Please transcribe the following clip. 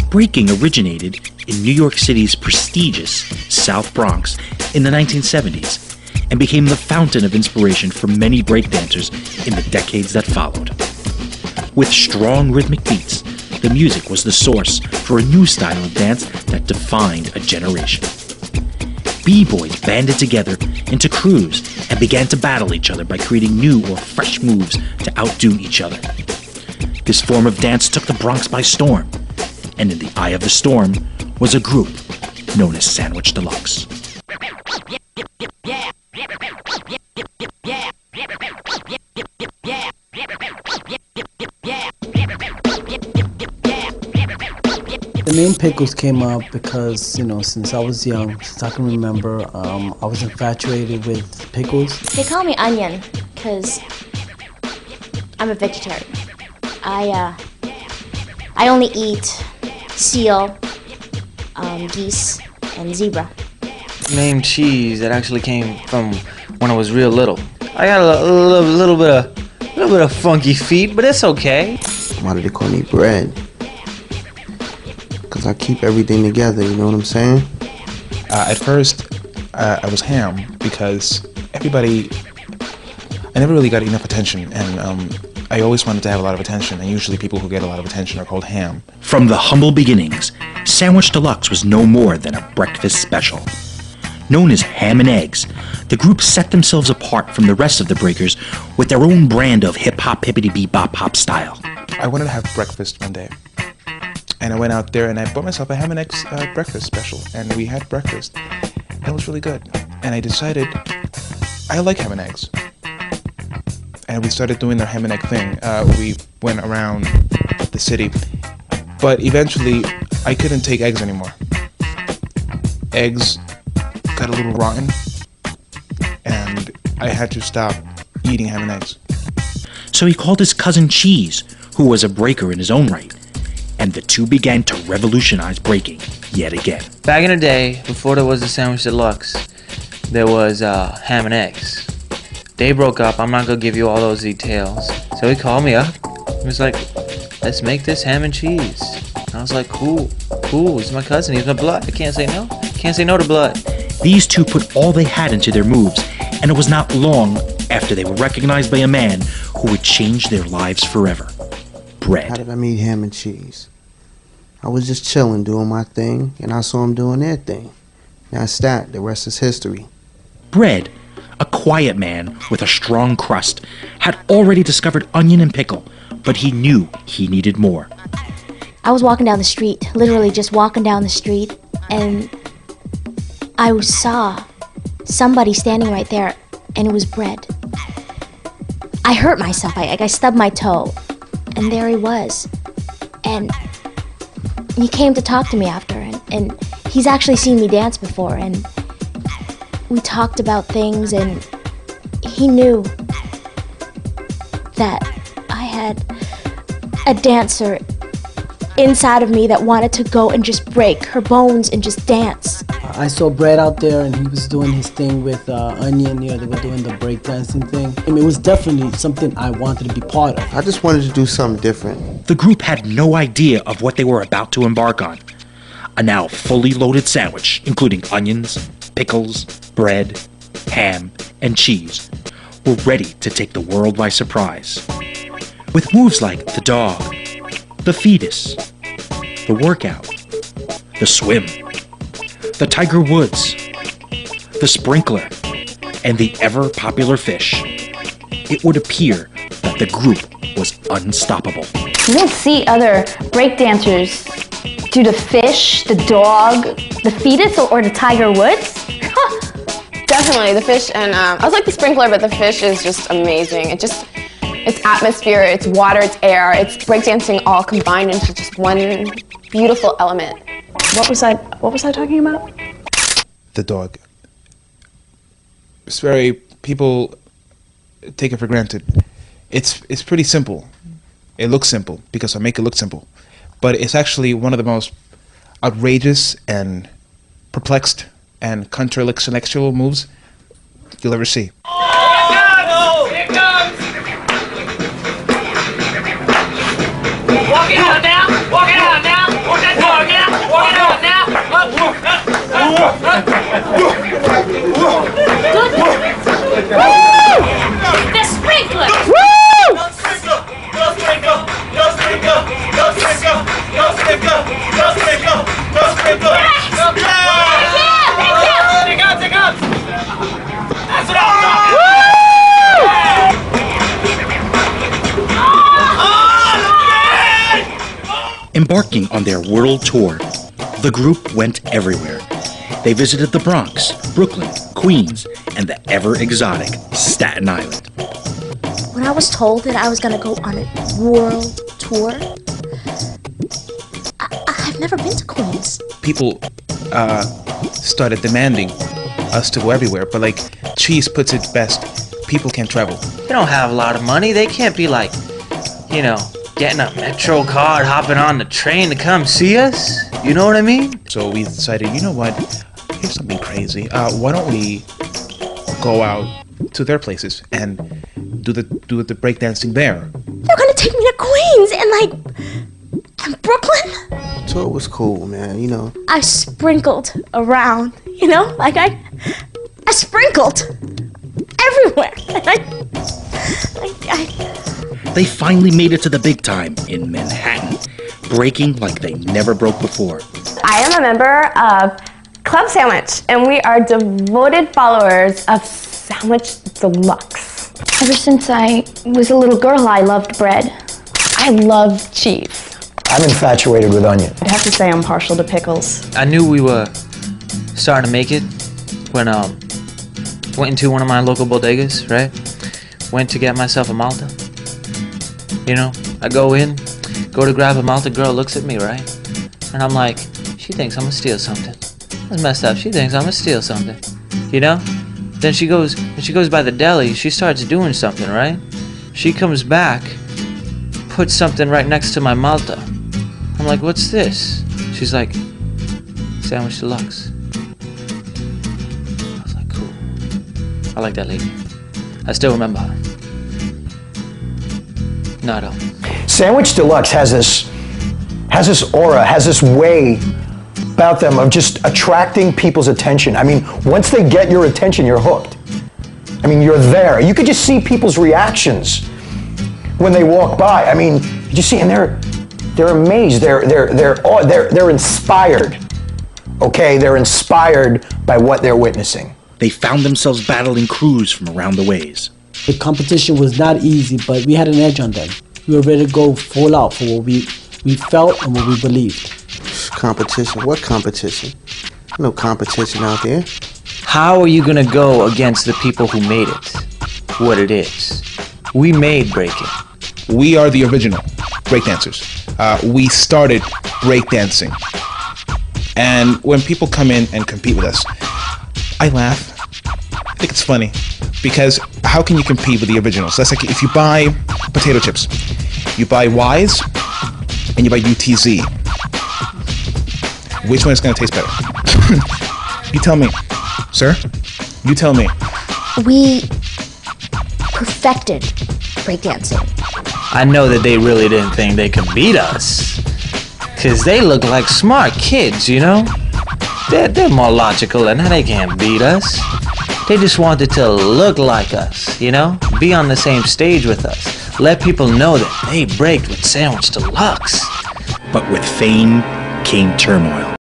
Breaking originated in New York City's prestigious South Bronx in the 1970s and became the fountain of inspiration for many breakdancers in the decades that followed. With strong rhythmic beats, the music was the source for a new style of dance that defined a generation. B-boys banded together into crews and began to battle each other by creating new or fresh moves to outdo each other. This form of dance took the Bronx by storm, and in the eye of the storm was a group known as Sandwich Deluxe. The name Pickles came up because, you know, since I was young, since I can remember, I was infatuated with pickles. They call me Onion because I'm a vegetarian. I only eat seal, geese, and zebra. Name Cheese, that actually came from when I was real little. I got a little bit of funky feet, but it's okay. Why do they call me Bread? Because I keep everything together, you know what I'm saying? At first, I was Ham because I never really got enough attention, and I always wanted to have a lot of attention, and usually people who get a lot of attention are called Ham. From the humble beginnings, Sandwich Deluxe was no more than a breakfast special. Known as Ham and Eggs, the group set themselves apart from the rest of the Breakers with their own brand of hip-hop, hippity-bee-bop-hop style. I wanted to have breakfast one day, and I went out there and I bought myself a Ham and Eggs breakfast special, and we had breakfast, and it was really good. And I decided I like Ham and Eggs, and we started doing their Ham and Egg thing. We went around the city, but eventually I couldn't take eggs anymore. Eggs got a little rotten, and I had to stop eating Ham and Eggs. So he called his cousin Cheese, who was a breaker in his own right, and the two began to revolutionize breaking yet again. Back in the day, before there was the Sandwich Deluxe, there was Ham and Eggs. They broke up. I'm not gonna give you all those details. So he called me up. He was like, let's make this ham and cheese. And I was like, cool. He's my cousin. He's my blood. I can't say no. Can't say no to blood. These two put all they had into their moves, and it was not long after they were recognized by a man who would change their lives forever. Bread. How did I meet Ham and Cheese? I was just chilling, doing my thing, and I saw them doing their thing. That's that. The rest is history. Bread, a quiet man with a strong crust, had already discovered onion and pickle, but he knew he needed more. I was walking down the street, literally just walking down the street, and I saw somebody standing right there, and it was Bread. I hurt myself. I stubbed my toe, and there he was. And he came to talk to me after, and he's actually seen me dance before, and we talked about things, and he knew that I had a dancer inside of me that wanted to go and just break her bones and just dance. I saw Bread out there, and he was doing his thing with Onion. You know, they were doing the breakdancing thing. I mean, it was definitely something I wanted to be part of. I just wanted to do something different. The group had no idea of what they were about to embark on. A now fully loaded sandwich, including onions, pickles, bread, ham, and cheese, were ready to take the world by surprise. With moves like the dog, the fetus, the workout, the swim, the Tiger Woods, the sprinkler, and the ever-popular fish, it would appear that the group was unstoppable. You don't see other breakdancers do the fish, the dog, the fetus, or the Tiger Woods? Definitely, the fish, and I was like the sprinkler, but the fish is just amazing. It's atmosphere, it's water, it's air, it's breakdancing all combined into just one beautiful element. What was I talking about? The dog. It's very, people take it for granted. It's pretty simple. It looks simple because I make it look simple. But it's actually one of the most outrageous and perplexed and counter-intellectual moves you'll ever see. Here it comes! Walk it out now! Walk it out now! Walk that dog The sprinkler! Embarking on their world tour, the group went everywhere. They visited the Bronx, Brooklyn, Queens, and the ever-exotic Staten Island. When I was told that I was going to go on a world tour, I've never been to Queens. People started demanding us to go everywhere, but like Cheese puts it best, people can't travel. They don't have a lot of money. They can't be like, you know, getting a Metro card, hopping on the train to come see us. You know what I mean? So we decided, you know what? Here's something crazy. Why don't we go out to their places and do the breakdancing there? They're going to take me to Queens and Brooklyn. So it was cool, man, you know. I sprinkled around, you know? Like I sprinkled everywhere. They finally made it to the big time in Manhattan, breaking like they never broke before. I am a member of Club Sandwich, and we are devoted followers of Sandwich Deluxe. Ever since I was a little girl, I loved bread. I love cheese. I'm infatuated with onion. I'd have to say I'm partial to pickles. I knew we were starting to make it when went into one of my local bodegas, right? Went to get myself a Malta. You know, I go to grab a Malta, girl looks at me, right? And I'm like, she thinks I'm gonna steal something. That's messed up. She thinks I'm gonna steal something. You know? Then she goes by the deli, she starts doing something, right? She comes back, puts something right next to my Malta. I'm like, what's this? She's like, Sandwich Deluxe. I was like, cool. I like that lady. I still remember her. No, I don't. Sandwich Deluxe has this aura, has this way about them of just attracting people's attention. I mean, once they get your attention, you're hooked. I mean, you're there. You could just see people's reactions when they walk by. I mean, you just see, and they're amazed. They're inspired. Okay, they're inspired by what they're witnessing. They found themselves battling crews from around the ways. The competition was not easy, but we had an edge on them. We were ready to go full out for what we felt and what we believed. Competition? What competition? No competition out there. How are you gonna go against the people who made it what it is? We made breaking. We are the original breakdancers. We started breakdancing. And when people come in and compete with us, I laugh. I think it's funny. Because how can you compete with the originals? That's like if you buy potato chips, you buy Wise and you buy UTZ. Which one is going to taste better? You tell me, sir. You tell me. We perfected breakdancing. I know that they really didn't think they could beat us. Because they look like smart kids, you know? They're more logical and they can't beat us. They just wanted to look like us, you know? Be on the same stage with us. Let people know that they braked with Sandwich Deluxe. But with fame came turmoil.